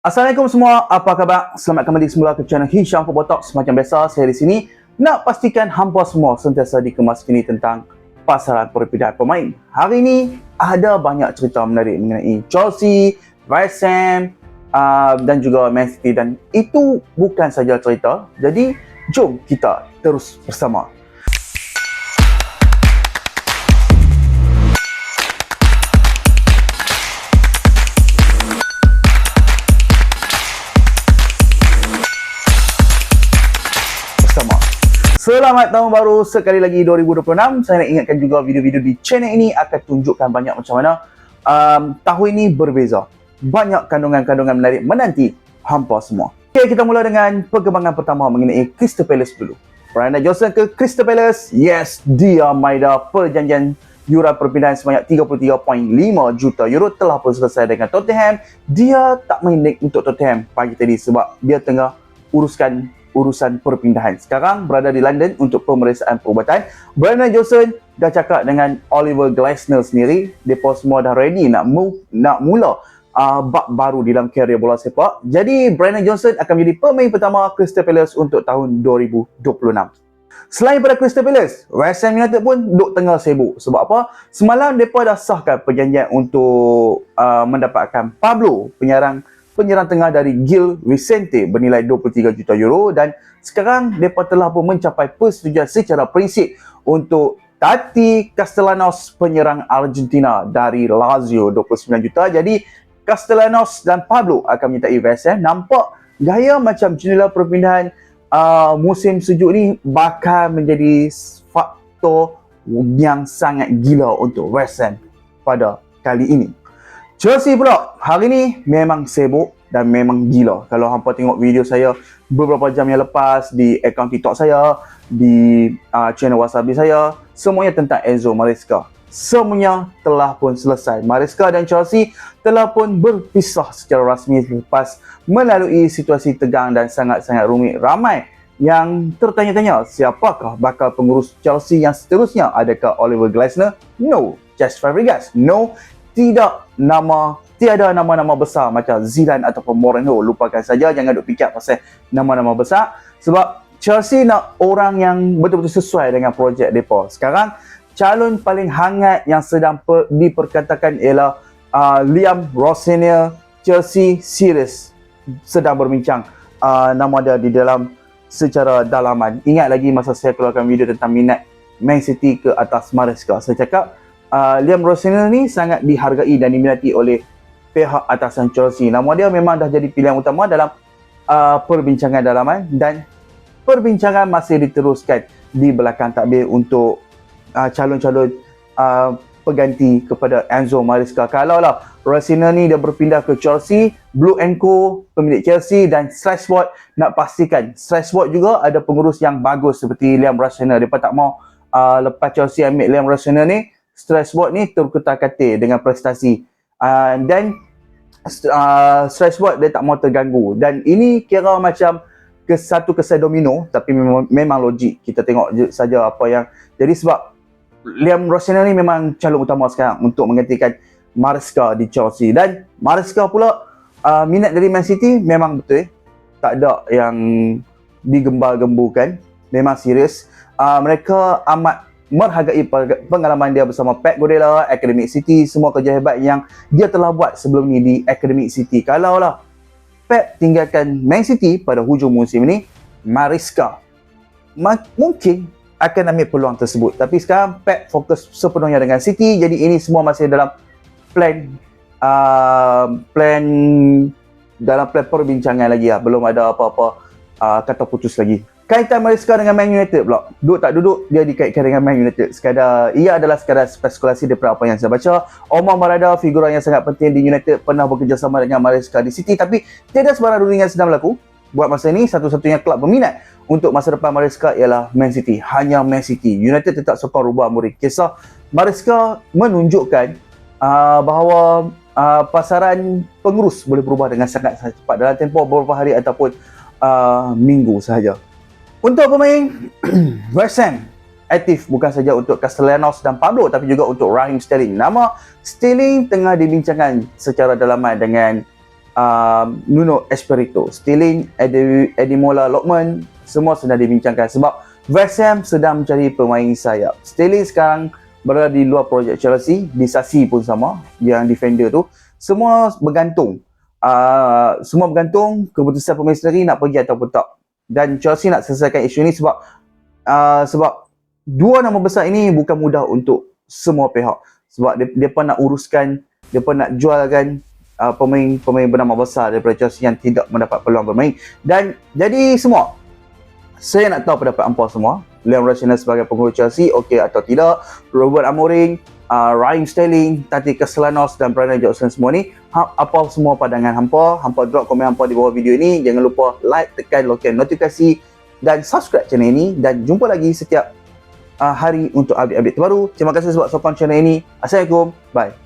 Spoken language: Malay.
Assalamualaikum semua, apa khabar? Selamat kembali semula ke channel Hisham Football Talk. Macam biasa, saya di sini nak pastikan hampa semua sentiasa dikemas kini tentang pasaran perpindahan pemain. Hari ini ada banyak cerita menarik mengenai Chelsea, West Ham dan juga Man City, dan itu bukan saja cerita. Jadi, jom kita terus bersama. Selamat tahun baru sekali lagi 2026. Saya nak ingatkan juga video-video di channel ini akan tunjukkan banyak macam mana tahun ini berbeza. Banyak kandungan-kandungan menarik menanti hampa semua. Okay, kita mula dengan perkembangan pertama mengenai Crystal Palace dulu. Brandon Johnson ke Crystal Palace. Yes, dia maida perjanjian yuran perpindahan sebanyak 33.5 juta euro telah pun selesai dengan Tottenham. Dia tak main leg untuk Tottenham pagi tadi sebab dia tengah urusan perpindahan. Sekarang berada di London untuk pemeriksaan perubatan. Brandon Johnson dah cakap dengan Oliver Glasner sendiri, mereka semua dah ready nak mula bab baru dalam karier bola sepak. Jadi Brandon Johnson akan menjadi pemain pertama Crystal Palace untuk tahun 2026. Selain pada Crystal Palace, West Ham United pun duk tengah sibuk. Sebab apa? Semalam mereka dah sahkan perjanjian untuk mendapatkan Pablo, penyerang tengah dari Gil Vicente bernilai 23 juta euro, dan sekarang mereka telah pun mencapai persetujuan secara prinsip untuk Tati Castellanos, penyerang Argentina dari Lazio, 29 juta. Jadi Castellanos dan Pablo akan menyertai West Ham. Nampak gaya macam jendela perpindahan musim sejuk ni bakal menjadi faktor yang sangat gila untuk West Ham pada kali ini. Chelsea pula hari ni memang sibuk dan memang gila. Kalau hampa tengok video saya beberapa jam yang lepas di akaun TikTok saya, di channel Wasabi saya, semuanya tentang Enzo Maresca. Semuanya telah pun selesai. Maresca dan Chelsea telah pun berpisah secara rasmi lepas melalui situasi tegang dan sangat-sangat rumit. Ramai yang tertanya-tanya siapakah bakal pengurus Chelsea yang seterusnya. Adakah Oliver Glasner? No. Cesc Fabregas? No. Tiada nama-nama besar macam Zidane ataupun Mourinho. Lupakan saja, jangan duk fikir pasal nama-nama besar. Sebab Chelsea nak orang yang betul-betul sesuai dengan projek mereka. Sekarang, calon paling hangat yang sedang diperkatakan ialah Liam Rossinier. Chelsea serius sedang berbincang nama dia di dalam secara dalaman. Ingat lagi masa saya keluarkan video tentang minat Man City ke atas Maresca. Saya cakap, Liam Rossinier ni sangat dihargai dan diminati oleh pihak atasan Chelsea. Nama dia memang dah jadi pilihan utama dalam perbincangan dalaman, dan perbincangan masih diteruskan di belakang takbir untuk calon-calon pengganti kepada Enzo Maresca. Kalaulah Rossinier ni dia berpindah ke Chelsea, Blue & Co, pemilik Chelsea dan Strasbourg nak pastikan Strasbourg juga ada pengurus yang bagus seperti Liam Rossinier. Mereka tak mau lepas Chelsea ambil Liam Rossinier ni, Strasbourg ni terketar-ketir dengan prestasi dan Strasbourg dia tak mau terganggu, dan ini kira macam satu kesan domino, tapi memang logik. Kita tengok saja apa yang jadi, sebab Liam Rossinier ni memang calon utama sekarang untuk menggantikan Maresca di Chelsea. Dan Maresca pula minat dari Man City memang betul, tak ada yang digembar-gemburkan, memang serius. Mereka amat menghargai pengalaman dia bersama Pep Guardiola, Academic City, semua kerja hebat yang dia telah buat sebelum ni di Academic City. Kalaulah Pep tinggalkan Man City pada hujung musim ni, Maresca mungkin akan ambil peluang tersebut. Tapi sekarang Pep fokus sepenuhnya dengan City, jadi ini semua masih dalam plan perbincangan lagi lah. Belum ada apa-apa kata putus lagi. Kaitan Maresca dengan Man United pula. Duduk tak duduk, dia dikaitkan dengan Man United. Ia adalah sekadar spekulasi daripada apa yang saya baca. Omar Marada, figura yang sangat penting di United, pernah bekerjasama dengan Maresca di City, tapi tiada sebarang rundingan sedang berlaku. Buat masa ini, satu-satunya kelab berminat untuk masa depan Maresca ialah Man City. Hanya Man City. United tetap sokong rubah murid. Kisah Maresca menunjukkan bahawa pasaran pengurus boleh berubah dengan sangat cepat dalam tempoh beberapa hari ataupun minggu sahaja. Untuk pemain West Ham, aktif bukan saja untuk Castellanos dan Pablo, tapi juga untuk Raheem Sterling. Nama Sterling tengah dibincangkan secara dalaman dengan Nuno Espirito Sterling, Ademola Lookman, semua sedang dibincangkan sebab West Ham sedang mencari pemain sayap. Sterling sekarang berada di luar projek Chelsea, di Sasi pun sama, yang defender tu. Semua bergantung. Semua bergantung keputusan pemain sendiri nak pergi ataupun tak. Dan Chelsea nak selesaikan isu ini sebab dua nama besar ini bukan mudah untuk semua pihak. Sebab mereka nak uruskan, mereka nak jualkan pemain bernama besar daripada Chelsea yang tidak mendapat peluang bermain. Dan jadi semua, saya nak tahu pendapat hampa semua. Leon Rosenior sebagai pengurus Chelsea, okey atau tidak. Robert Amorim, Raheem Sterling, Tati Castellanos dan Brandon Johnson semua ni, apa semua pandangan hampa? Hampa drop komen hampa di bawah video ini. Jangan lupa like, tekan lonceng notifikasi dan subscribe channel ini. Dan jumpa lagi setiap hari untuk update-update terbaru. Terima kasih sebab sokong channel ini. Assalamualaikum. Bye.